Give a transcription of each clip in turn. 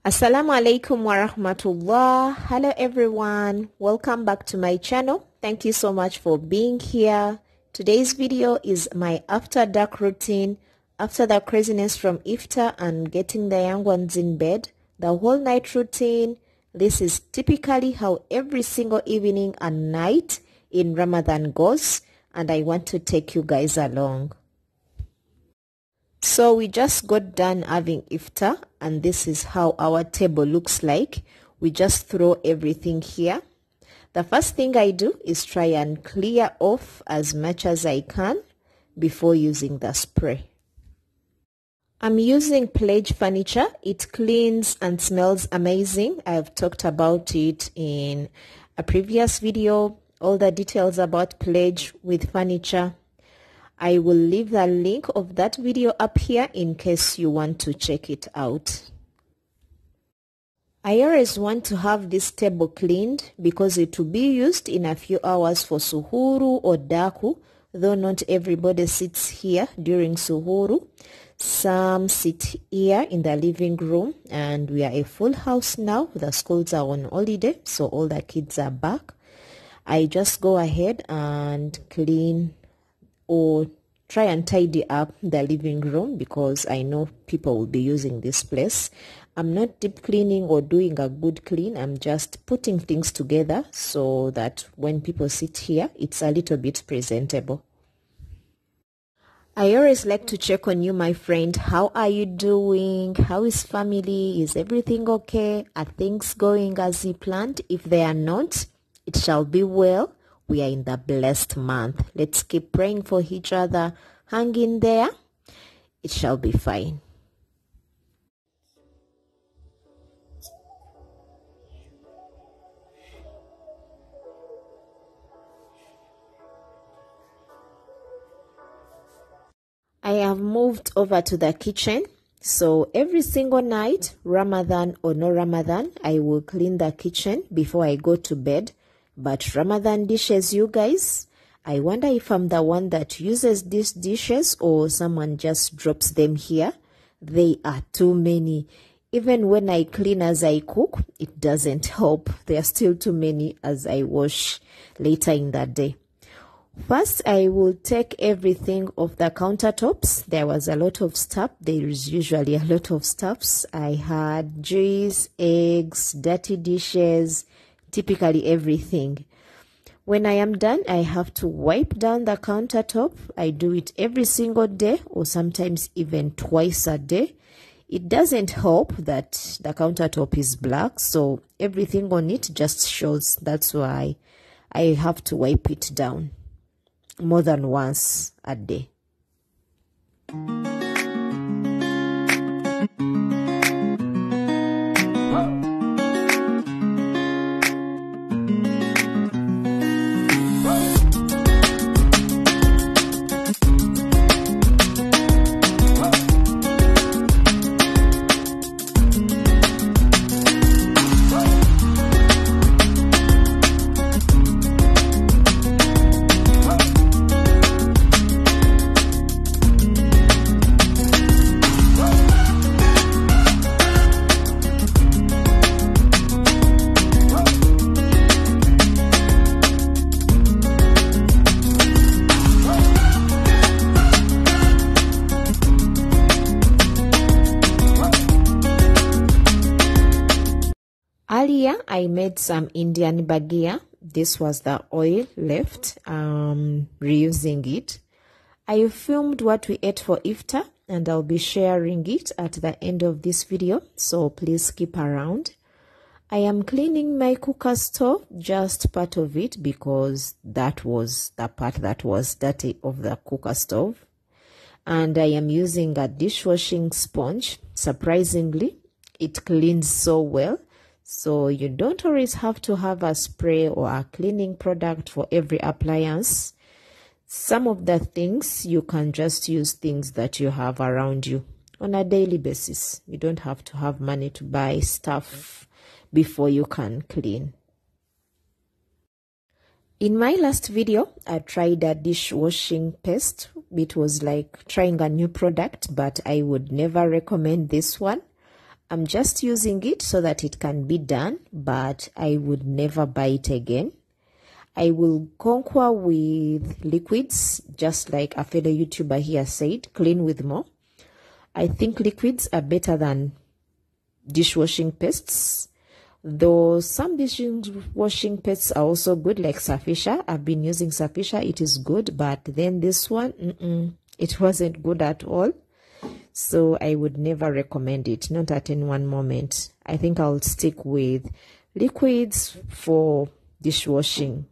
Assalamu alaikum wa rahmatullah. Hello everyone, welcome back to my channel. Thank you so much for being here. Today's video is my after dark routine after the craziness from Iftar and getting the young ones in bed. The whole night routine. This is typically how every single evening and night in Ramadan goes, and I want to take you guys along. So we just got done having Iftar, and this is how our table looks like. We just throw everything here. The first thing I do is try and clear off as much as I can before using the spray. I'm using Pledge furniture. It cleans and smells amazing. I've talked about it in a previous video, all the details about Pledge with furniture. I will leave the link of that video up here in case you want to check it out. I always want to have this table cleaned because it will be used in a few hours for suhuru or daku, though not everybody sits here during suhuru. Some sit here in the living room, and we are a full house now. The schools are on holiday, so all the kids are back. I just go ahead and clean or try and tidy up the living room because I know people will be using this place. I'm not deep cleaning or doing a good clean. I'm just putting things together so that when people sit here, it's a little bit presentable. I always like to check on you, my friend. How are you doing? How is family? Is everything okay? Are things going as you planned? If they are not, it shall be well. We are in the blessed month. Let's keep praying for each other. Hang in there. It shall be fine. I have moved over to the kitchen. So every single night, Ramadan or no Ramadan, I will clean the kitchen before I go to bed. But Ramadan dishes, you guys, I wonder if I'm the one that uses these dishes or someone just drops them here. They are too many. Even when I clean as I cook, it doesn't help. There are still too many as I wash later in the day. First, I will take everything off the countertops. There was a lot of stuff. There is usually a lot of stuffs. I had juice, eggs, dirty dishes, typically everything. When I am done, I have to wipe down the countertop. I do it every single day or sometimes even twice a day. It doesn't help that the countertop is black, so everything on it just shows. That's why I have to wipe it down more than once a day. Earlier, I made some Indian bagia. This was the oil left, reusing it. I filmed what we ate for Iftar, and I'll be sharing it at the end of this video, so please keep around. I am cleaning my cooker stove, just part of it, because that was the part that was dirty of the cooker stove. And I am using a dishwashing sponge. Surprisingly, it cleans so well. So you don't always have to have a spray or a cleaning product for every appliance. Some of the things you can just use things that you have around you on a daily basis. You don't have to have money to buy stuff before you can clean. In my last video, I tried a dishwashing paste. It was like trying a new product, but I would never recommend this one. I'm just using it so that it can be done, but I would never buy it again. I will conquer with liquids, just like a fellow YouTuber here said, clean with more. I think liquids are better than dishwashing pastes, though some dishwashing pastes are also good, like Safisha. I've been using Safisha, it is good, but then this one, it wasn't good at all. So I would never recommend it, not at any one moment. I think I'll stick with liquids for dishwashing.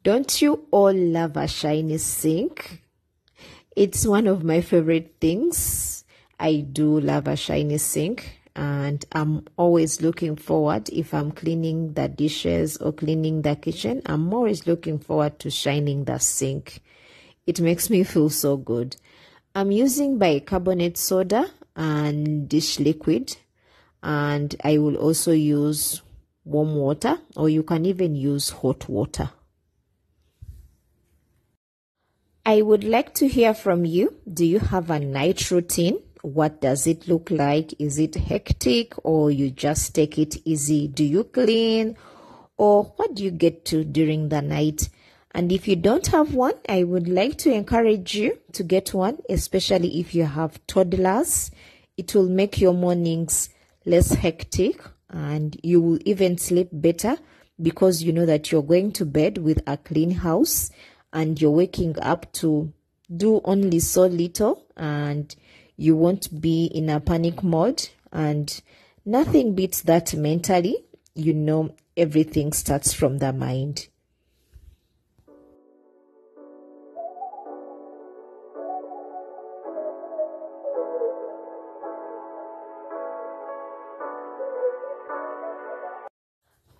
Don't you all love a shiny sink? It's one of my favorite things. I do love a shiny sink, and I'm always looking forward, if I'm cleaning the dishes or cleaning the kitchen, I'm always looking forward to shining the sink. It makes me feel so good. I'm using bicarbonate soda and dish liquid, and I will also use warm water, or you can even use hot water. I would like to hear from you. Do you have a night routine? What does it look like? Is it hectic, or you just take it easy? Do you clean, or what do you get to during the night? And if you don't have one, I would like to encourage you to get one, especially if you have toddlers. It will make your mornings less hectic, and you will even sleep better because you know that you're going to bed with a clean house, and you're waking up to do only so little, and you won't be in a panic mode. And nothing beats that mentally. You know, everything starts from the mind.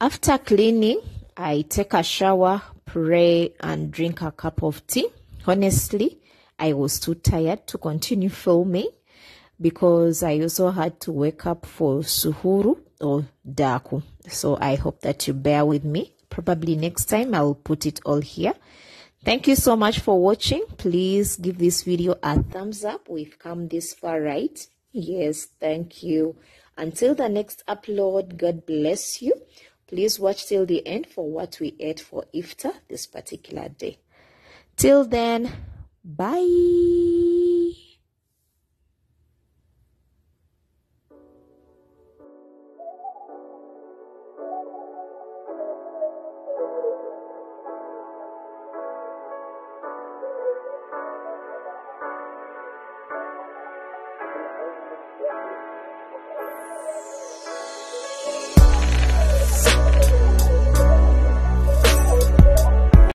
After cleaning, I take a shower, pray, and drink a cup of tea. Honestly, I was too tired to continue filming because I also had to wake up for suhuru or daku. So I hope that you bear with me. Probably next time I'll put it all here. Thank you so much for watching. Please give this video a thumbs up. We've come this far, right? Yes, thank you. Until the next upload, God bless you. Please watch till the end for what we ate for Iftar this particular day. Till then, bye.